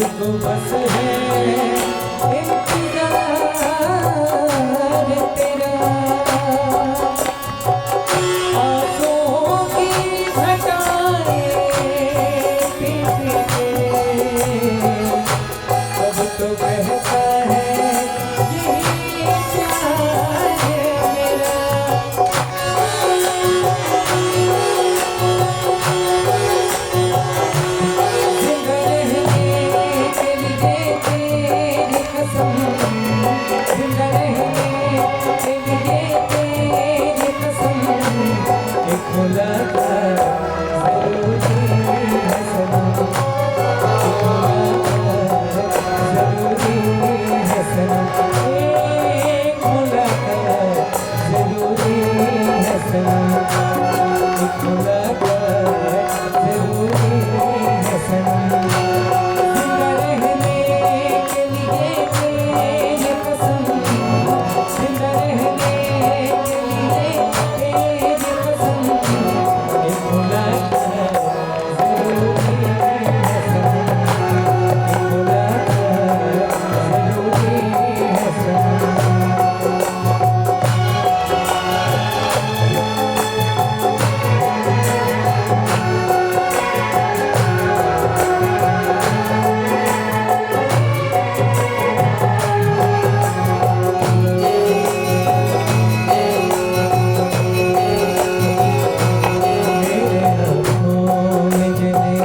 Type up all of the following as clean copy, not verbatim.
मुझको बस है इंतजार तेरा, आंसुओं की घटाएं पीट के अब तो बहता है यही प्यार मेरा। जिंदा रहने के लिए तेरी कसम, जिंदा रहने के लिए तेरी कसम, एक मुलाकात जरूरी है सनम, एक मुलाकात जरूरी है सनम, एक मुलाकात जरूरी है सनम, एक मुलाकात जरूरी है सनम। जिंदा रहने के लिए तेरी कसम, जिंदा रहने के लिए तेरी कसम, एक मुलाकात जरूरी है सनम, एक मुलाकात जरूरी है सनम। तेरे हाथों में जले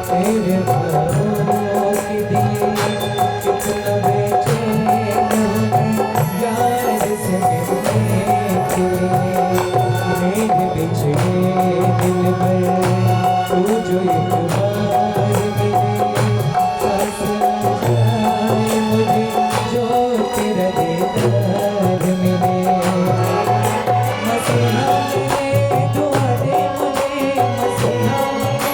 तेरे ख्वाबों के दिए, कितना बेचैन हूँ मैं यार से मिलने के लिए। मेरे बिछड़े दिल पर तू जो एक बार मिले, सांस आ जाए मुझे जो तेरा दीदार मिले। मसीहा मेरे दुआ दे मुझे, मसीहा मेरे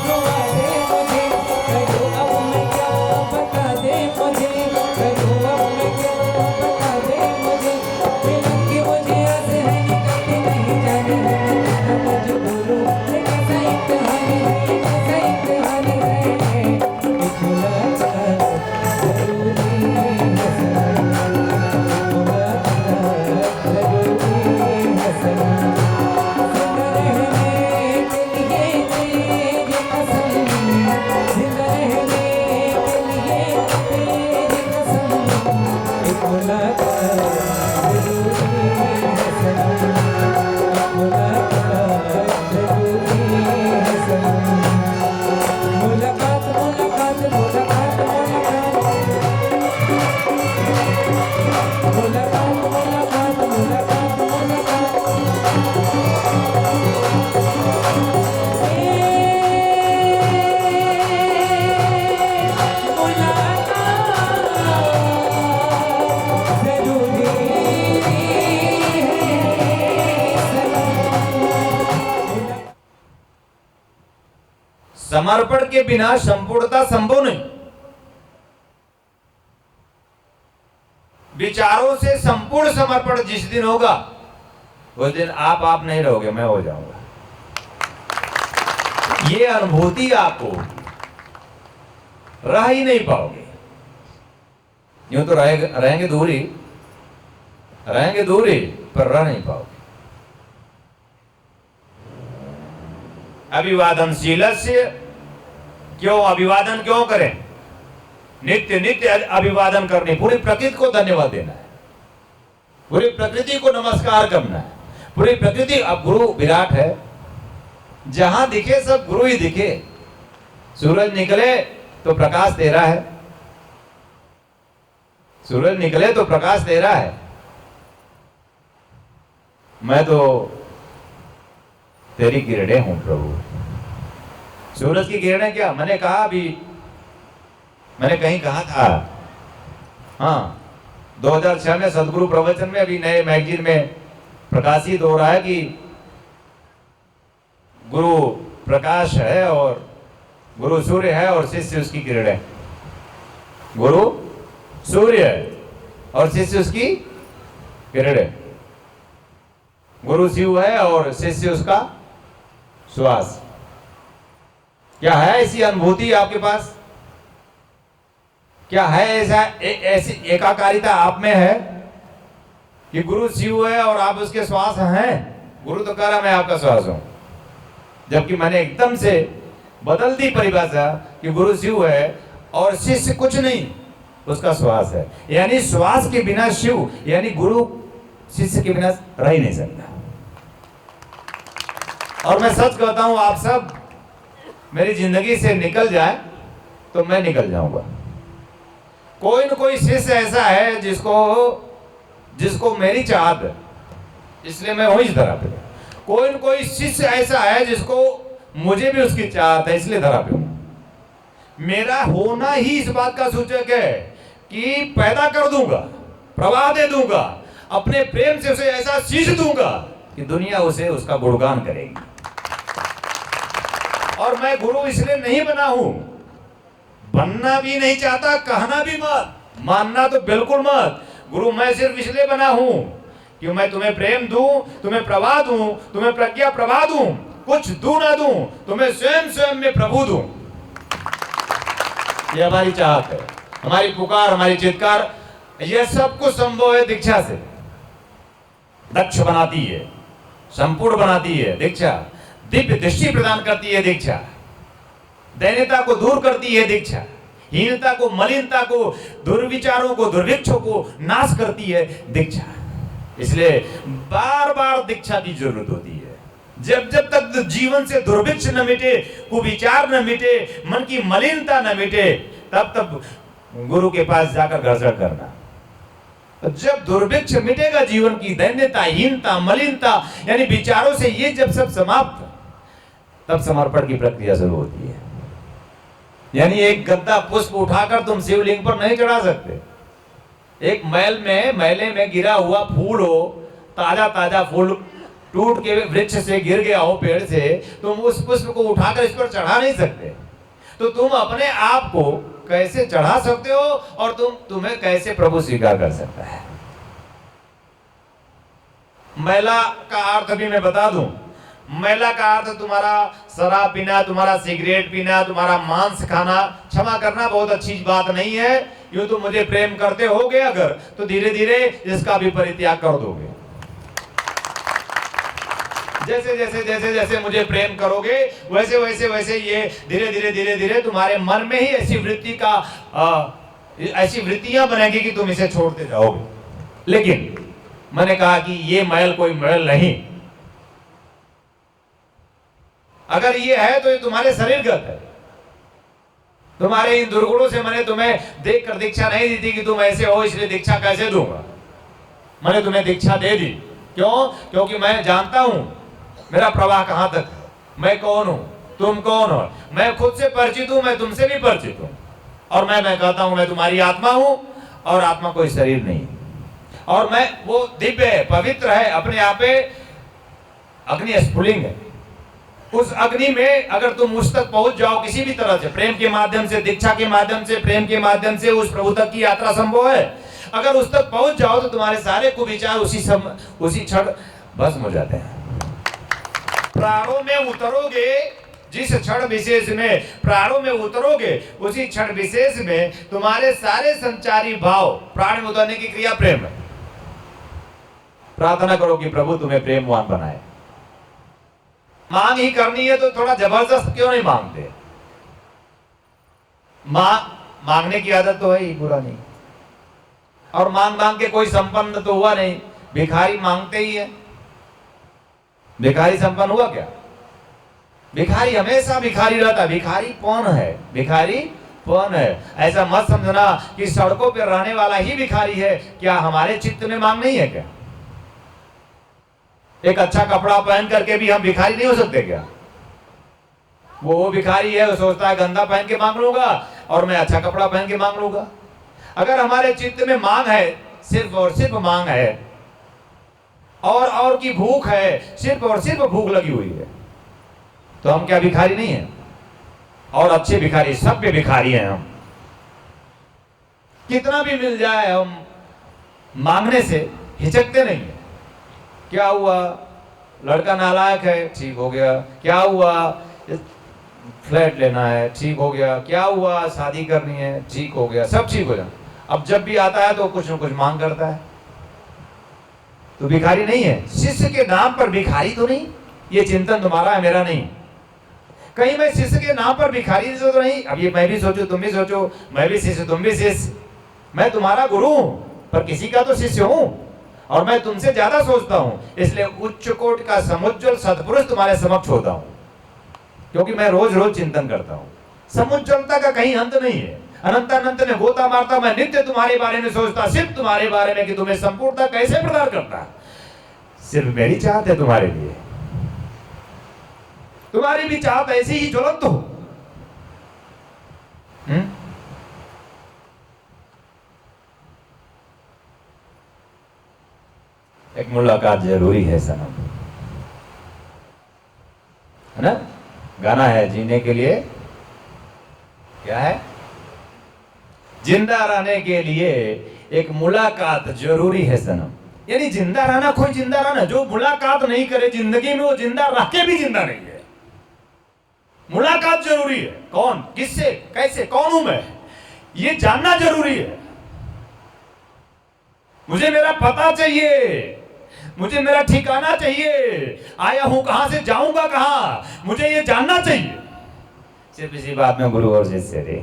दुआ दे मुझे, करो अब मैं क्या बता दे मुझे, करो अब मैं क्या बता दे मुझे। दिल की मुझे आस है निकलती नहीं जानी है, मैं मुझे बोलूं ये कैसा इम्तिहान है, ये कैसा इम्तिहान है। एक मुलाकात जरूरी है सनम, एक मुलाकात जरूरी है सनम। जिंदा रहने के लिए तेरी कसम, जिंदा रहने के लिए तेरी कसम, एक मुलाकात जरूरी है सनम, एक मुलाकात जरूरी है सनम। मुलाकात मुलाकात मुलाकात मुलाकात, मुलाकात मुलाकात मुलाकात मुलाकात। समर्पण के बिना संपूर्णता संभव नहीं। विचारों से संपूर्ण समर्पण जिस दिन होगा उस दिन आप नहीं रहोगे, मैं हो जाऊंगा। ये अनुभूति आपको रह ही नहीं पाओगे। यूं तो रहेंगे दूरी, रहेंगे दूरी पर रह नहीं पाओगे। अभिवादनशीलस्य क्यों अभिवादन क्यों करें? नित्य नित्य अभिवादन करनी, पूरी प्रकृति को धन्यवाद देना है, पूरी प्रकृति को नमस्कार करना है। पूरी प्रकृति, अब गुरु विराट है, जहां दिखे सब गुरु ही दिखे। सूरज निकले तो प्रकाश तेरा है, सूरज निकले तो प्रकाश तेरा है। मैं तो तेरी किरणें हूं प्रभु। सूरज की किरणें क्या, मैंने कहा अभी, मैंने कहीं कहा था, हाँ 2006 में सदगुरु प्रवचन में अभी नए मैगजीन में प्रकाशित हो रहा है कि गुरु प्रकाश है और गुरु सूर्य है और शिष्य उसकी किरणें। गुरु सूर्य है और शिष्य उसकी किरणें। गुरु शिव है और शिष्य उसका श्वास। क्या है ऐसी अनुभूति आपके पास? क्या है ऐसा ऐसी एकाकारिता आप में है कि गुरु शिव है और आप उसके श्वास हैं? गुरु तो कह रहा मैं आपका श्वास हूं, जबकि मैंने एकदम से बदल दी परिभाषा कि गुरु शिव है और शिष्य कुछ नहीं, उसका श्वास है। यानी श्वास के बिना शिव यानी गुरु शिष्य के बिना रह ही नहीं सकता। और मैं सच कहता हूं, आप सब मेरी जिंदगी से निकल जाए तो मैं निकल जाऊंगा। कोई न कोई शिष्य ऐसा है जिसको मेरी चाहत है, इसलिए मैं हूं इस धरा पे। कोई न कोई शिष्य ऐसा है जिसको मुझे भी उसकी चाहत है, इसलिए धरा पे हूं। मेरा होना ही इस बात का सूचक है कि पैदा कर दूंगा, प्रवाह दे दूंगा, अपने प्रेम से उसे ऐसा शीश दूंगा कि दुनिया उसे उसका गुणगान करेगी। और मैं गुरु इसलिए नहीं बना हूं, बनना भी नहीं चाहता, कहना भी मत, मानना तो बिल्कुल मत। गुरु मैं सिर्फ इसलिए बना हूं कि मैं तुम्हें प्रेम दूं, तुम्हें प्रवाह दूं, तुम्हें प्रज्ञा प्रवाह दूं, कुछ दूं ना दूं, तुम्हें स्वयं में प्रभु दूं। यह हमारी चाहत है, हमारी पुकार, हमारी चित्कार। यह सब कुछ संभव है दीक्षा से। दक्ष बनाती है, संपूर्ण बनाती है दीक्षा, दिव्य दृष्टि प्रदान करती है दीक्षा, दैन्यता को दूर करती है दीक्षा, हीनता को, मलिनता को, दुर्विचारों को, दुर्भिक्षों को नाश करती है दीक्षा। इसलिए बार बार दीक्षा की जरूरत होती है। जब जब तक जीवन से दुर्भिक्ष न मिटे, कुविचार न मिटे, मन की मलिनता न मिटे, तब तक गुरु के पास जाकर घर्षण करना। जब दुर्भिक्ष मिटेगा, जीवन की दैन्यता, हीनता, मलिनता यानी विचारों से ये जब सब समाप्त, तब समर्पण की प्रक्रिया शुरू होती है। यानी एक गद्दा पुष्प उठाकर तुम शिवलिंग पर नहीं चढ़ा सकते। एक मैले में गिरा हुआ फूल हो, ताजा ताजा फूल टूट के वृक्ष से गिर गया हो, पेड़ से, तुम उस पुष्प को उठाकर इस पर चढ़ा नहीं सकते। तो तुम अपने आप को कैसे चढ़ा सकते हो और तुम्हें कैसे प्रभु स्वीकार कर सकता है? मैला का अर्थ भी मैं बता दूं। मैला का अर्थ तुम्हारा शराब पीना, तुम्हारा सिगरेट पीना, तुम्हारा मांस खाना। क्षमा करना बहुत अच्छी बात नहीं है। यूं तुम मुझे प्रेम करते होगे अगर, तो धीरे धीरे इसका भी परित्याग कर दोगे। जैसे मुझे प्रेम करोगे, वैसे ये धीरे धीरे तुम्हारे मन में ही ऐसी वृत्तियां बनेगी कि तुम इसे छोड़ते जाओगे। लेकिन मैंने कहा कि ये मैल कोई मैल नहीं। अगर ये है तो ये तुम्हारे शरीरगत है। तुम्हारे इन दुर्गुणों से मैंने तुम्हें देखकर दीक्षा नहीं दी थी कि तुम ऐसे हो, इसलिए दीक्षा कैसे दूंगा। मैंने तुम्हें दीक्षा दे दी। क्यों? क्योंकि मैं जानता हूं मेरा प्रवाह कहां तक, मैं कौन हूं, तुम कौन हो। मैं खुद से परिचित हूं, मैं तुमसे भी परिचित हूं। और मैं कहता हूं मैं तुम्हारी आत्मा हूं और आत्मा कोई शरीर नहीं। और मैं वो दिव्य है, पवित्र है, अपने आप में अग्नि स्फुलिंग है। उस अग्नि में अगर तुम उस तक पहुंच जाओ किसी भी तरह से, प्रेम के माध्यम से, दीक्षा के माध्यम से, प्रेम के माध्यम से, उस प्रभु तक की यात्रा संभव है। अगर उस तक पहुंच जाओ तो तुम्हारे सारे कुविचार उसी क्षण भस्म हो जाते हैं। प्राणों में उतरोगे, जिस क्षण विशेष में प्राणों में उतरोगे, उसी क्षण विशेष में तुम्हारे सारे संचारी भाव, प्राण में उतरने की क्रिया प्रेम है। प्रार्थना करो कि प्रभु तुम्हें प्रेमवान बनाए। मांग ही करनी है तो थोड़ा जबरदस्त क्यों नहीं मांगते? मांगने की आदत तो है ही, बुरा नहीं। और मांग के कोई संपन्न तो हुआ नहीं, भिखारी मांगते ही है। भिखारी संपन्न हुआ क्या? भिखारी हमेशा भिखारी रहता है। भिखारी कौन है? भिखारी कौन है? ऐसा मत समझना कि सड़कों पर रहने वाला ही भिखारी है। क्या हमारे चित्त में मांग नहीं है क्या? एक अच्छा कपड़ा पहन करके भी हम भिखारी नहीं हो सकते क्या? वो भिखारी है, वो सोचता है गंदा पहन के मांग लूंगा और मैं अच्छा कपड़ा पहन के मांग लूंगा। अगर हमारे चित्त में मांग है, सिर्फ और सिर्फ मांग है, और की भूख है, सिर्फ और सिर्फ भूख लगी हुई है, तो हम क्या भिखारी नहीं है? और अच्छे भिखारी, सभ्य भिखारी हैं हम। कितना भी मिल जाए हम मांगने से हिचकते नहीं है। क्या हुआ? लड़का नालायक है, ठीक हो गया। क्या हुआ? फ्लैट लेना है, ठीक हो गया। क्या हुआ, शादी करनी है, ठीक हो गया, सब ठीक हो जाए। अब जब भी आता है तो कुछ न कुछ मांग करता है। तो भिखारी नहीं है, शिष्य के नाम पर भिखारी तो नहीं। ये चिंतन तुम्हारा है, मेरा नहीं। कहीं मैं शिष्य के नाम पर भिखारी तो नहीं। अब ये मैं भी सोचूं, तुम भी सोचो, मैं भी शिष्य, तुम भी शिष्य। मैं तुम्हारा गुरु हूं, पर किसी का तो शिष्य हूं, और मैं तुमसे ज्यादा सोचता हूं। इसलिए उच्च कोट का समुज्ज्वल सत्पुरुष तुम्हारे समक्ष होता हूं, क्योंकि मैं रोज रोज चिंतन करता हूं। समुज्ज्वलता का कहीं अंत नहीं है। अनंत अनंत में गोता मारता मैं नित्य तुम्हारे बारे में सोचता, सिर्फ तुम्हारे बारे में कि तुम्हें संपूर्णता कैसे प्रदान करता। सिर्फ मेरी चाहत है तुम्हारे लिए। तुम्हारी भी चाहत ऐसी ही ज्वलंत हो। एक मुलाकात जरूरी है सनम, है ना। गाना है, जीने के लिए क्या है, जिंदा रहने के लिए एक मुलाकात जरूरी है सनम। यानी जिंदा रहना, कोई जिंदा रहना जो मुलाकात नहीं करे जिंदगी में, वो जिंदा रह के भी जिंदा नहीं है। मुलाकात जरूरी है। कौन, किससे, कैसे, कौन हूं मैं, ये जानना जरूरी है। मुझे मेरा पता चाहिए, मुझे मेरा ठिकाना चाहिए, आया हूं कहां से, जाऊंगा कहां, मुझे ये जानना चाहिए। सिर्फ इसी बात में गुरु और शिष्य थे।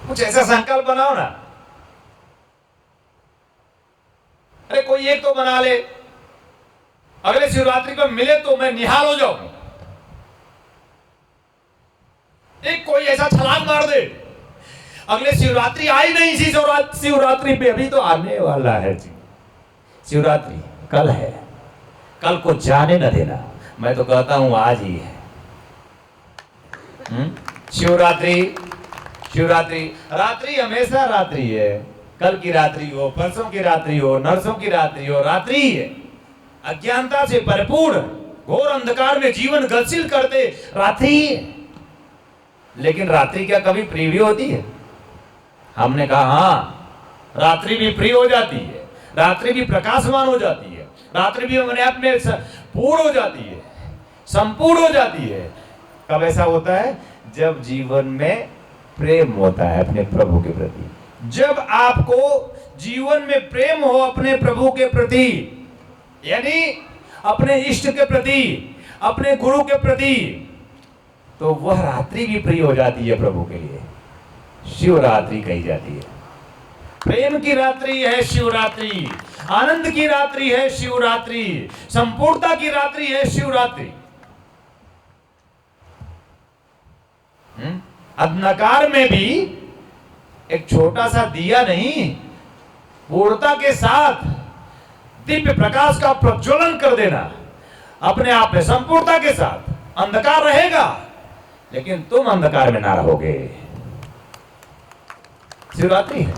कुछ ऐसा संकल्प बनाओ ना। अरे कोई एक तो बना ले, अगले शिवरात्रि को मिले तो मैं निहाल हो जाऊं। एक कोई ऐसा छलांग मार दे, अगले शिवरात्रि आई नहीं, इसी शिवरात्रि पे अभी तो आने वाला है जी। शिवरात्रि कल है, कल को जाने न देना। मैं तो कहता हूं आज ही है। शिवरात्रि, शिवरात्रि रात्रि हमेशा रात्रि है। कल की रात्रि हो, परसों की रात्रि हो, नरसों की रात्रि हो, रात्रि ही है। अज्ञानता से भरपूर घोर अंधकार में जीवन गतिशील करते रात्रि ही है। लेकिन रात्रि क्या कभी प्रिय भी होती है? हमने कहा हाँ, रात्रि भी प्रिय हो जाती है, रात्रि भी प्रकाशमान हो जाती है, रात्रि भी अपने आप में पूर्ण हो जाती है, संपूर्ण हो जाती है। कब ऐसा होता है? जब जीवन में प्रेम होता है अपने प्रभु के प्रति। जब आपको जीवन में प्रेम हो अपने प्रभु के प्रति, यानी अपने इष्ट के प्रति, अपने गुरु के प्रति, तो वह रात्रि भी प्रिय हो जाती है प्रभु के लिए। शिवरात्रि कही जाती है। प्रेम की रात्रि है शिवरात्रि, आनंद की रात्रि है शिवरात्रि, संपूर्णता की रात्रि है शिवरात्रि। अंधकार में भी एक छोटा सा दिया नहीं, पूर्णता के साथ दिव्य प्रकाश का प्रज्वलन कर देना अपने आप में, संपूर्णता के साथ। अंधकार रहेगा लेकिन तुम अंधकार में ना रहोगे। शिवरात्रि है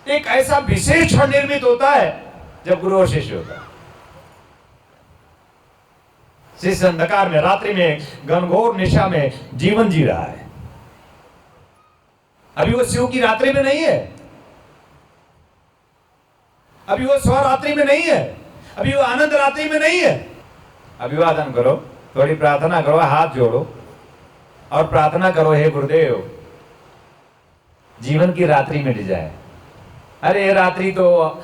एक ऐसा विशेष क्षण निर्मित होता है जब गुरु और शिष्य होता है। शिष्य अंधकार में, रात्रि में, घनघोर निशा में जीवन जी रहा है। अभी वो शिव की रात्रि में नहीं है, अभी वो स्वरात्रि में नहीं है, अभी वो आनंद रात्रि में नहीं है। अभिवादन करो, थोड़ी प्रार्थना करो, हाथ जोड़ो और प्रार्थना करो, हे गुरुदेव जीवन की रात्रि मिट जाए। अरे ये रात्रि तो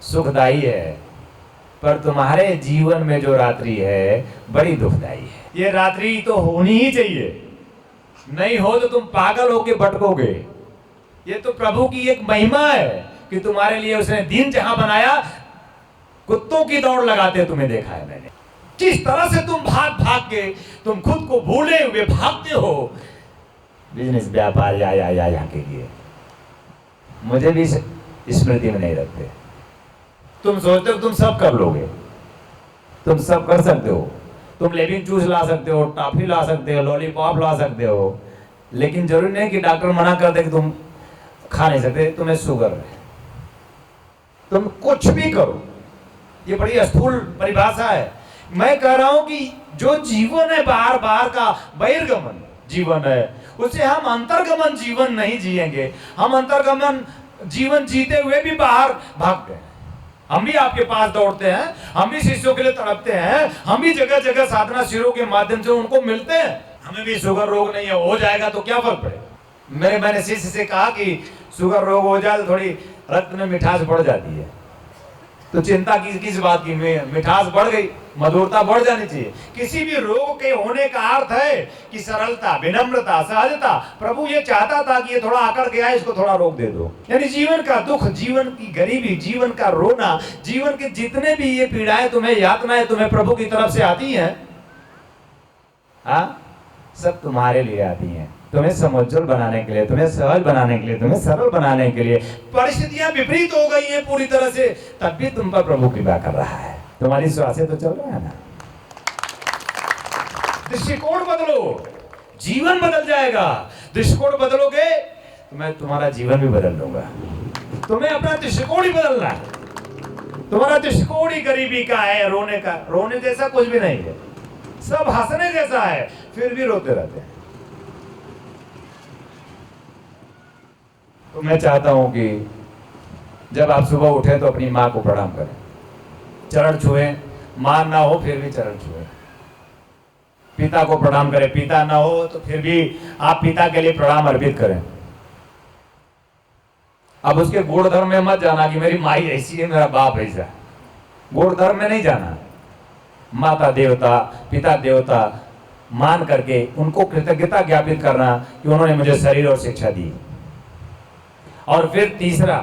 सुखदाई है, पर तुम्हारे जीवन में जो रात्रि है बड़ी दुखदाई है। ये रात्रि तो होनी ही चाहिए, नहीं हो तो तुम पागल होके भटकोगे। ये तो प्रभु की एक महिमा है कि तुम्हारे लिए उसने दिन जहां बनाया, कुत्तों की दौड़ लगाते तुम्हें देखा है मैंने। किस तरह से तुम भाग भाग के, तुम खुद को भूले हुए भागते हो बिजनेस, व्यापार या के लिए। मुझे भी स्मृति में नहीं रखते। तुम सोचते हो तुम सब कर लोगे, तुम सब कर सकते हो, तुम लेमन जूस ला सकते हो, टॉफी ला सकते हो, लॉलीपॉप ला सकते हो, लेकिन जरूरी नहीं कि डॉक्टर मना कर दे कि तुम खा नहीं सकते, तुम्हें शुगर है। तुम कुछ भी करो, ये बड़ी स्थूल परिभाषा है। मैं कह रहा हूं कि जो जीवन है बार बार का बहिर्गमन जीवन है, उसे हम अंतर्गमन जीवन नहीं जिएंगे। हम अंतर्गमन जीवन जीते हुए भी बाहर भागते हैं। हम भी आपके पास दौड़ते हैं, हम भी शिष्यों के लिए तड़पते हैं, हम भी जगह जगह साधना शिविरों के माध्यम से उनको मिलते हैं। हमें भी शुगर रोग नहीं है, हो जाएगा तो क्या फर्क पड़े। मैंने शिष्य से कहा कि शुगर रोग हो जाए तो थोड़ी रक्त में मिठास बढ़ जाती है, तो चिंता किस बात की, मिठास बढ़ गई, मधुरता बढ़ जानी चाहिए। किसी भी रोग के होने का अर्थ है कि सरलता, विनम्रता, सहजता। प्रभु ये चाहता था कि ये थोड़ा आकर गया, इसको थोड़ा रोक दे दो। यानी जीवन का दुख, जीवन की गरीबी, जीवन का रोना, जीवन के जितने भी ये पीड़ाएं तुम्हें, यातनाएं तुम्हें प्रभु की तरफ से आती हैं, हाँ, सब तुम्हारे लिए आती हैं, तुम्हें समुज्जल बनाने के लिए, तुम्हें सहज बनाने के लिए, तुम्हें सरल बनाने के लिए। परिस्थितियां विपरीत हो गई हैं पूरी तरह से, तब भी तुम पर प्रभु कृपा कर रहा है। तुम्हारी श्वासें तो चल रहा है ना। दृष्टिकोण बदलो, जीवन बदल जाएगा। दृष्टिकोण बदलोगे तो मैं तुम्हारा जीवन भी बदल दूंगा। तुम्हें अपना दृष्टिकोण ही बदलना है। तुम्हारा दृष्टिकोण ही गरीबी का है, रोने का। रोने जैसा कुछ भी नहीं है, सब हंसने जैसा है, फिर भी रोते रहते हैं। तो मैं चाहता हूं कि जब आप सुबह उठे तो अपनी माँ को प्रणाम करें, चरण छुए। मां ना हो फिर भी चरण छुए। पिता को प्रणाम करें, पिता ना हो तो फिर भी आप पिता के लिए प्रणाम अर्पित करें। अब उसके गुण धर्म में मत जाना कि मेरी माई ऐसी है, मेरा बाप ऐसा। गुण धर्म में नहीं जाना। माता देवता, पिता देवता मान करके उनको कृतज्ञता ज्ञापित करना कि उन्होंने मुझे शरीर और शिक्षा दी। और फिर तीसरा,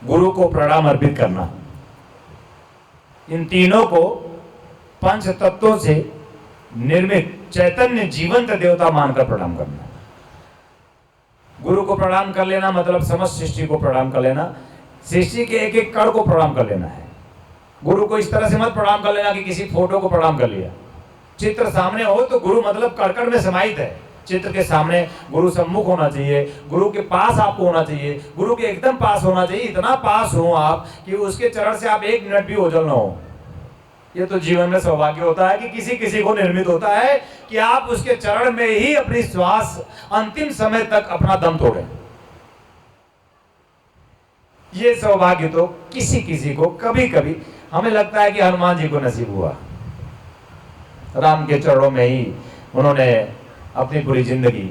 गुरु को प्रणाम अर्पित करना। इन तीनों को पंच तत्वों से निर्मित चैतन्य जीवंत देवता मानकर प्रणाम करना। गुरु को प्रणाम कर लेना मतलब समस्त सृष्टि को प्रणाम कर लेना, सृष्टि के एक एक कण को प्रणाम कर लेना है। गुरु को इस तरह से मत प्रणाम कर लेना कि किसी फोटो को प्रणाम कर लिया। चित्र सामने हो तो गुरु मतलब कण में समाहित है। चित्र के सामने गुरु सम्मुख होना चाहिए, गुरु के पास आपको होना चाहिए, गुरु के एकदम पास होना चाहिए। इतना पास हो आप कि उसके चरण से आप एक मिनट भी ओझल ना हो। ये तो जीवन में सौभाग्य होता है कि किसी किसी को निर्मित होता है कि आप उसके चरण में ही अपनी श्वास अंतिम समय तक अपना दम तोड़ें। ये सौभाग्य तो किसी किसी को, कभी कभी हमें लगता है कि हनुमान जी को नसीब हुआ। राम के चरणों में ही उन्होंने अपनी पूरी जिंदगी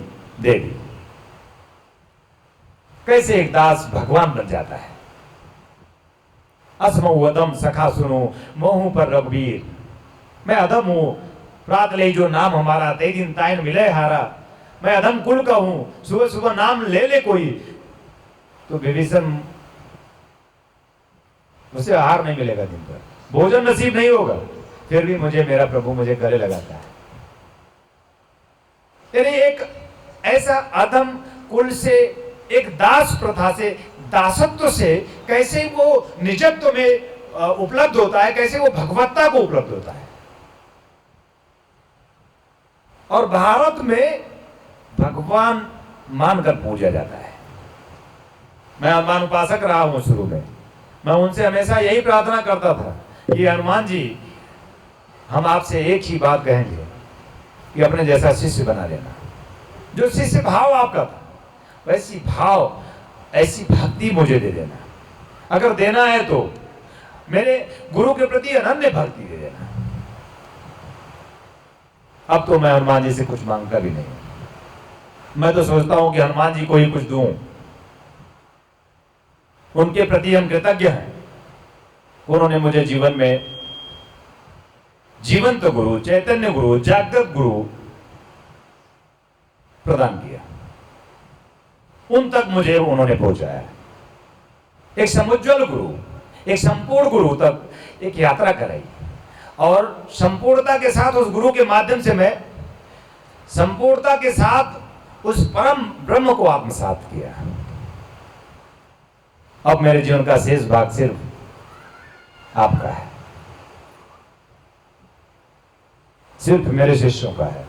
दे दी। कैसे एक दास भगवान बन जाता है। असमऊ अदम सखा सुनो, मोहू पर रघुवीर। मैं अदम हूं, रात ले जो नाम हमारा, ते दिन ताइन मिले हारा। मैं अदम कुल का हूं, सुबह सुबह नाम ले ले कोई, तो विभीषण उसे आहार नहीं मिलेगा, दिन भर भोजन नसीब नहीं होगा, फिर भी मुझे मेरा प्रभु मुझे गले लगाता है। यानी एक ऐसा अधम कुल से, एक दास प्रथा से, दासत्व से कैसे वो निजत्व में उपलब्ध होता है, कैसे वो भगवत्ता को उपलब्ध होता है। और भारत में भगवान मानकर पूजा जाता है। मैं हनुमान उपासक रहा हूं शुरू में। मैं उनसे हमेशा यही प्रार्थना करता था कि हनुमान जी, हम आपसे एक ही बात कहेंगे कि अपने जैसा शिष्य बना लेना। जो शिष्य भाव आपका था, वैसी भाव, ऐसी भक्ति मुझे दे देना। अगर देना है तो मेरे गुरु के प्रति अनन्य भक्ति दे देना। अब तो मैं हनुमान जी से कुछ मांगता भी नहीं। मैं तो सोचता हूं कि हनुमान जी को ही कुछ दूं। उनके प्रति हम कृतज्ञ हैं। उन्होंने मुझे जीवन में जीवंत गुरु, चैतन्य गुरु, जागृत गुरु प्रदान किया। उन तक मुझे उन्होंने पहुंचाया। एक समुज्ज्वल गुरु, एक संपूर्ण गुरु तक एक यात्रा कराई। और संपूर्णता के साथ उस गुरु के माध्यम से मैं संपूर्णता के साथ उस परम ब्रह्म को आत्मसात किया। अब मेरे जीवन का शेष भाग सिर्फ आपका है, सिर्फ मेरे शिष्यों का है।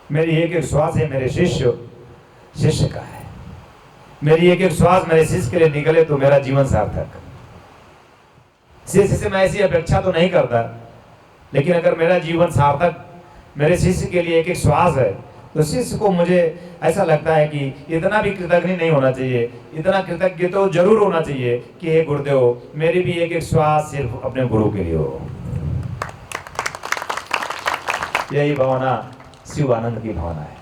मेरी एक एक श्वास है मेरे शिष्य का है। मेरी एक एक श्वास मेरे शिष्य के लिए निकले तो मेरा जीवन सार्थक। शिष्य से मैं ऐसी अपेक्षा तो नहीं करता, लेकिन अगर मेरा जीवन सार्थक मेरे शिष्य के लिए एक एक श्वास है तो शिष्य को मुझे ऐसा लगता है कि इतना भी कृतज्ञ नहीं होना चाहिए, इतना कृतज्ञ तो जरूर होना चाहिए कि हे गुरुदेव, मेरी भी एक एक श्वास सिर्फ अपने गुरु के लिए हो। यही भावना शिव आनंद की भावना है।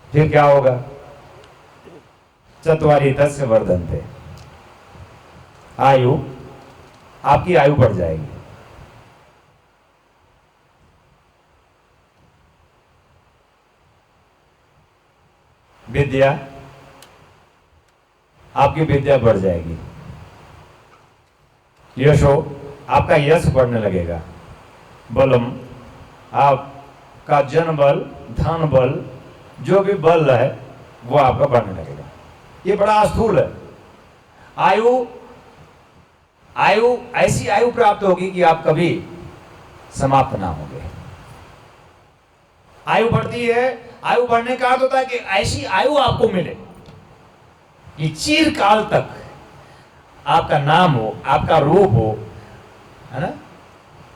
फिर क्या होगा? चत्वारी तस्य वर्धन्ते, आयु, आपकी आयु बढ़ जाएगी। विद्या, आपकी विद्या बढ़ जाएगी। यशो, आपका यश बढ़ने लगेगा। बलम, आपका जन बल, धन बल, जो भी बल है वो आपका बढ़ने लगेगा। ये बड़ा स्थूल है। आयु, आयु ऐसी आयु प्राप्त होगी कि आप कभी समाप्त ना होंगे। आयु बढ़ती है, आयु बढ़ने का अर्थ होता है कि ऐसी आयु आपको मिले कि चिरकाल तक आपका नाम हो, आपका रूप हो, है ना।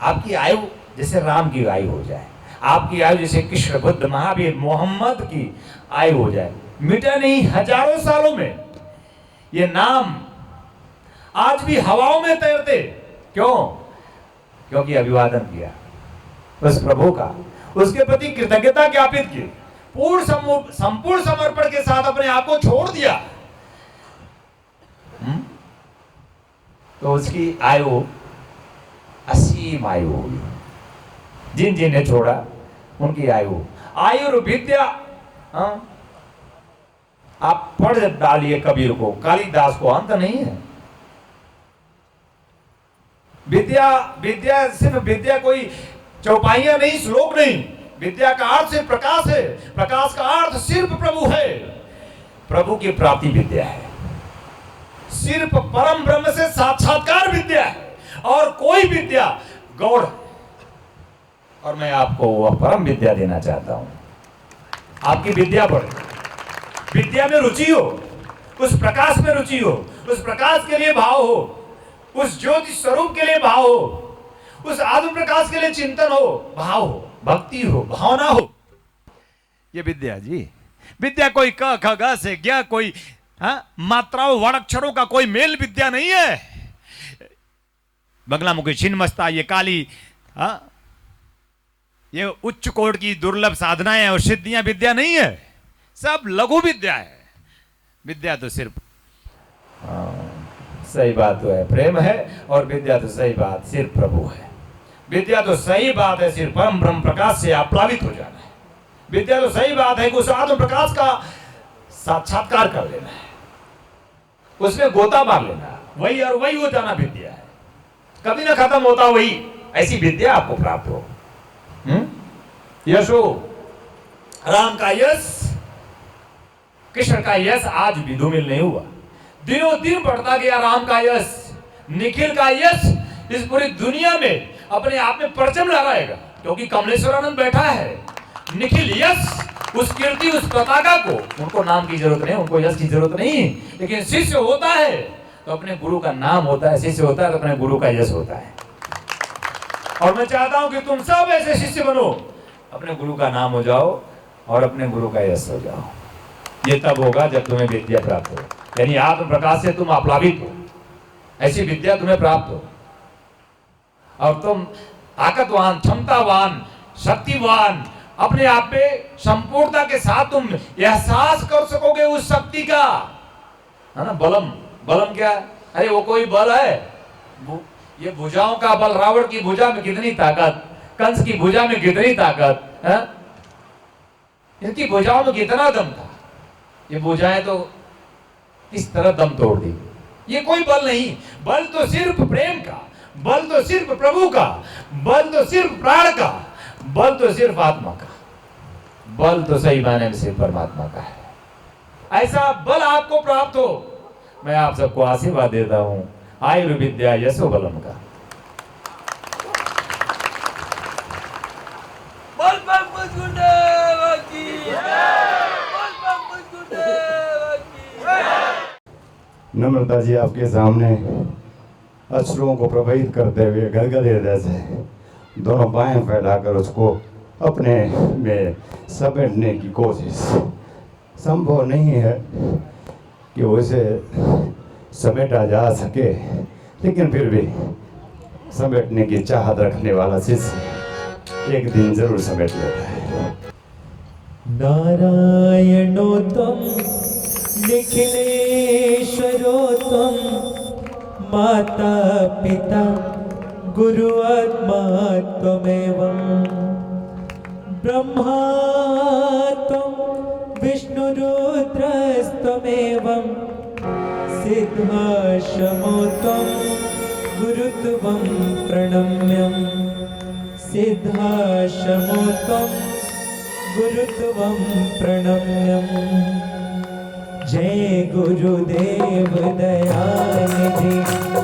आपकी आयु जैसे राम की आयु हो जाए, आपकी आयु जैसे कृष्ण, बुद्ध, महावीर, मोहम्मद की आयु हो जाए। मिटा नहीं, हजारों सालों में ये नाम आज भी हवाओं में तैरते। क्यों? क्योंकि अभिवादन किया उस प्रभु का, उसके प्रति कृतज्ञता ज्ञापित की, संपूर्ण समर्पण के साथ अपने आप को छोड़ दिया। तो उसकी आयु असीम आयु होगी। जिन जिन ने छोड़ा उनकी आयु, आयुर्विद्या, आप पढ़ डालिए कबीर को, कालिदास को, अंत नहीं है। विद्या, विद्या सिर्फ विद्या कोई चौपाइयां नहीं, श्लोक नहीं। विद्या का अर्थ सिर्फ प्रकाश है, प्रकाश का अर्थ सिर्फ प्रभु है। प्रभु की प्राप्ति विद्या है, सिर्फ परम ब्रह्म से साक्षात्कार विद्या है, और कोई विद्या गौड़। और मैं आपको वह परम विद्या देना चाहता हूं। आपकी विद्या बढ़े, विद्या में रुचि हो, उस प्रकाश में रुचि हो, उस प्रकाश के लिए भाव हो, उस ज्योति स्वरूप के लिए भाव हो, उस आत्म प्रकाश के लिए चिंतन हो, भाव हो, भक्ति हो, भावना हो। ये विद्या जी। विद्या कोई क ख ग से ज्ञ, कोई मात्राओं वर्ण अक्षरों का कोई मेल विद्या नहीं है। बंगला मुखी, छिन्नमस्ता, ये काली, ये उच्च कोट की दुर्लभ साधनाएं और सिद्धियां विद्या नहीं है, सब लघु विद्या है। विद्या तो सिर्फ सही बात तो है प्रेम है, और विद्या तो सही बात सिर्फ प्रभु है। विद्या तो सही बात है सिर्फ परम ब्रह्म प्रकाश से आप्लावित हो जाना है। विद्या तो सही बात है कि उस आत्म प्रकाश का साक्षात्कार कर लेना है, उसमें गोता मार लेना है, वही और वही हो जाना विद्या है। कभी ना खत्म होता वही, ऐसी विद्या आपको प्राप्त हो। यशो, राम का यश, कृष्ण का यश आज भी धूमिल नहीं हुआ, दिनों दिन बढ़ता गया। राम का यश, निखिल का यश इस पूरी दुनिया में अपने आप में परचम लहराएगा, क्योंकि कमलेश्वरानंद बैठा है। निखिल यश, उस कीर्ति, उस पताका को, उनको नाम की जरूरत नहीं, उनको यश की जरूरत नहीं, लेकिन शिष्य होता है तो अपने गुरु का नाम होता है, शिष्य होता है तो अपने गुरु का यश होता है। और मैं चाहता हूं कि तुम सब ऐसे शिष्य बनो, अपने गुरु का नाम हो जाओ और अपने गुरु का यश हो जाओ। ये तब होगा जब तुम्हें विद्या प्राप्त हो, यानी आत्म प्रकाश से तुम आप्लावित हो, ऐसी विद्या तुम्हें प्राप्त हो, और तुम ताकतवान, क्षमतावान, शक्तिवान, अपने आप में संपूर्णता के साथ तुम एहसास कर सकोगे उस शक्ति का, है ना। बलम, बलम क्या? अरे वो कोई बल है? ये भुजाओं का बल। रावण की भुजा में कितनी ताकत, कंस की भुजा में कितनी ताकत है, इनकी भुजाओं में कितना दम था। ये भुजाएं तो किस तरह दम तोड़ दी। ये कोई बल नहीं, बल तो सिर्फ प्रेम का, बल तो सिर्फ प्रभु का, बल तो सिर्फ प्राण का, बल तो सिर्फ आत्मा का, बल तो सही मायने में सिर्फ परमात्मा का है। ऐसा बल आपको प्राप्त हो, मैं आप सबको आशीर्वाद देता हूं आयुर्विद्या यशो बलम का। नम्रता जी आपके सामने अश्रुओं को प्रवाहित करते हुए गदगद हृदय से दोनों बाहें फैलाकर उसको अपने में समेटने की कोशिश संभव नहीं है कि उसे समेटा जा सके, लेकिन फिर भी समेटने की चाहत रखने वाला शिष्य एक दिन जरूर समेट लेता है। नारायणो त्वं निखिलेश्वरो त्वं माता पिता गुरु आत्मा त्वमेवं ब्रह्मा त्वं विष्णुरुद्रस्त्वमेवं सिद्धाश्रमो त्वं गुरुत्वं प्रणम्यं सिद्धाश्रमो त्वं गुरुत्वं प्रणम्यं। जय गुरुदेव दयानिधि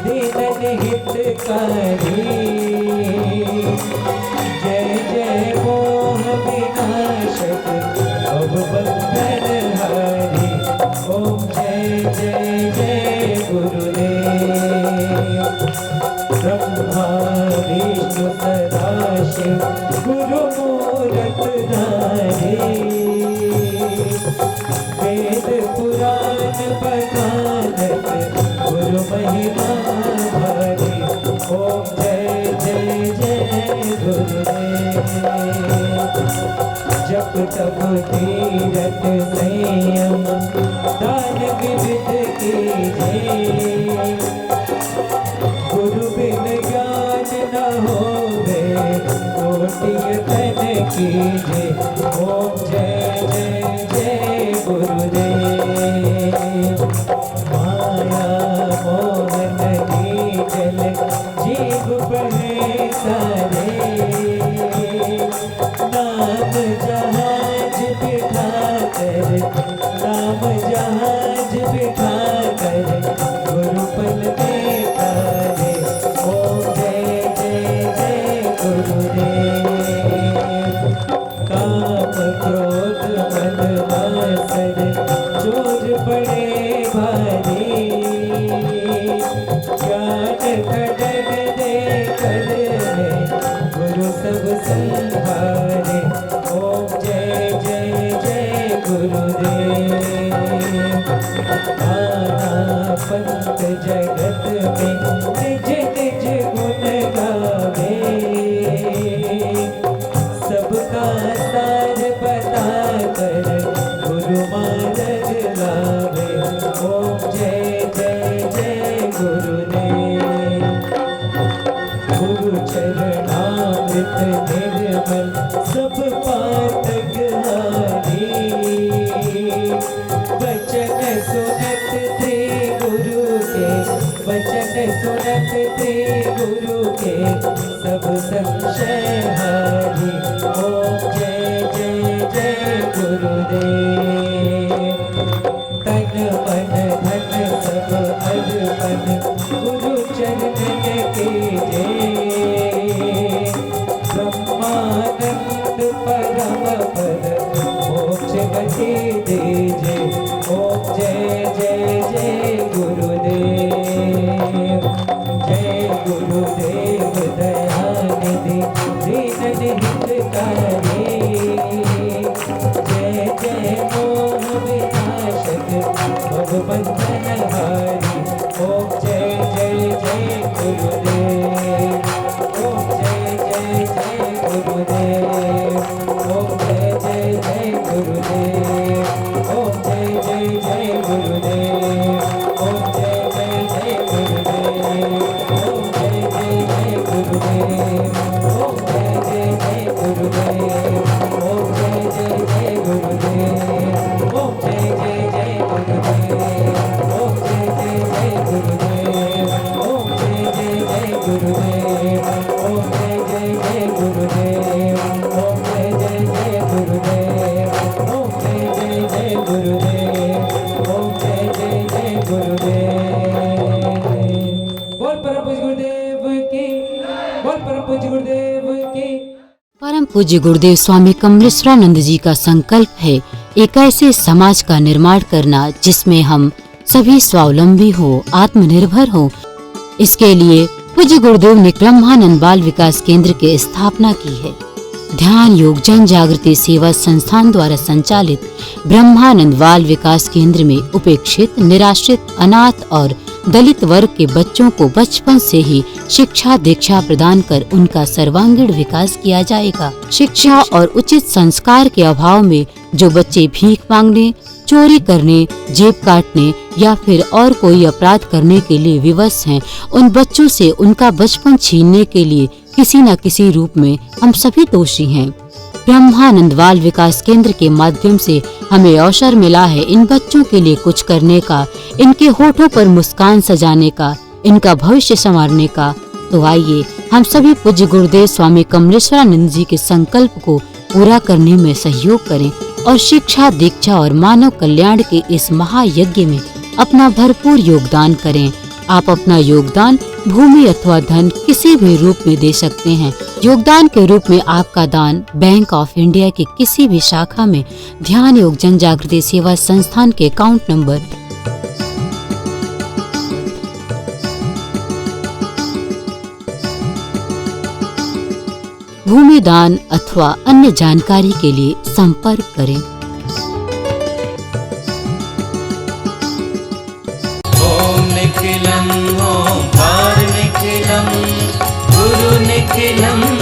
दीनहितकारी, जय जय मोह विनाशक भवबंधनहारी। ओम जय जय जय गुरुदेव। ब्रह्मा विष्णु सदाशिव गुरुमूर्तधारी, वेद पुराण बखानत गुरु महिमा भारी। ओम जय जय जय गुरुदेव। जप तप तीरथ संयम दान विविध कीजिए, गुरु बिन ज्ञान न होवे कोटि यतन कीजिए। ओम जय जय जय गुरुदेव। माया मोह नदी जल जीव बहे सारे, नाम जहाज बिठा कर, नाम जहाज बिठा कर गुरु पल में तारे। ओम जय जय जय गुरुदेव। काम क्रोध मद मात्सर चोर पड़े भारी, ज्ञान खड्ग दे कर गुरु सब संहारे। ओम जय जय जय गुरुदेव। नाना पंथ जगत में निज निज गुण गावे, सबका सार बता कर गुरु मार्ग लावे। ओम जय जय जय गुरुदेव। गुरु चरणामृत निर्मल सब पातक हारी, वचन सुनत थे गुरु के, वचन सुनत थे गुरु के सब संशय हारी। ओम जय जय जय गुरुदेव। तन मन धन सब अर्पण गुरु चरणन कीजे, ब्रह्मानंद परम पद मोक्ष गति दीजे। ओम जय जय जय गुरुदेव। जय गुरुदेव दयानिधि दीनहितकारी, जय जय मोह विनाशक भवबंधनहारी। ओम जय जय जय गुरुदेव। ओम जय जय जय गुरुदेव। ओम जय जय जय गुरुदेव। ओम जय जय जय गुरुदेव। ओम जय जय जय गुरुदेव। ओम जय जय जय गुरुदेव। ओम जय जय जय गुरुदेव। ओम जय जय जय गुरुदेव। ओम जय जय जय गुरुदेव। ओम जय जय जय गुरुदेव। ओम जय जय जय गुरुदेव। ओम जय जय जय गुरुदेव। ओम जय जय जय गुरुदेव। ओम जय जय जय गुरुदेव। ओम जय जय जय गुरुदेव। बोल परम पूज्य गुरुदेव की, बोल परम पूज्य गुरुदेव की। परम पूज्य गुरुदेव स्वामी कमलेश्वरानंद जी का संकल्प है एक ऐसे समाज का निर्माण करना जिसमें हम सभी स्वावलंबी हो, आत्मनिर्भर हो। इसके लिए पूज्य गुरुदेव ने ब्रह्मानंद बाल विकास केंद्र की स्थापना की है। ध्यान योग जन जागृति सेवा संस्थान द्वारा संचालित ब्रह्मानंद बाल विकास केंद्र में उपेक्षित, निराश्रित, अनाथ और दलित वर्ग के बच्चों को बचपन से ही शिक्षा दीक्षा प्रदान कर उनका सर्वांगीण विकास किया जाएगा। शिक्षा और उचित संस्कार के अभाव में जो बच्चे भीख मांगने, चोरी करने, जेब काटने या फिर और कोई अपराध करने के लिए विवश हैं, उन बच्चों से उनका बचपन छीनने के लिए किसी न किसी रूप में हम सभी दोषी हैं। ब्रह्मानंद बाल विकास केंद्र के माध्यम से हमें अवसर मिला है इन बच्चों के लिए कुछ करने का, इनके होठों पर मुस्कान सजाने का, इनका भविष्य संवारने का। तो आइए हम सभी पूज्य गुरुदेव स्वामी कमलेश्वरानंद जी के संकल्प को पूरा करने में सहयोग करें और शिक्षा दीक्षा और मानव कल्याण के इस महायज्ञ में अपना भरपूर योगदान करें। आप अपना योगदान भूमि अथवा धन किसी भी रूप में दे सकते हैं। योगदान के रूप में आपका दान बैंक ऑफ इंडिया की किसी भी शाखा में ध्यान योग जन जागृति सेवा संस्थान के अकाउंट नंबर 'भूमि दान' अथवा अन्य जानकारी के लिए संपर्क करें। निखिलम् ओंकार निखिलम् गुरु निखिलम्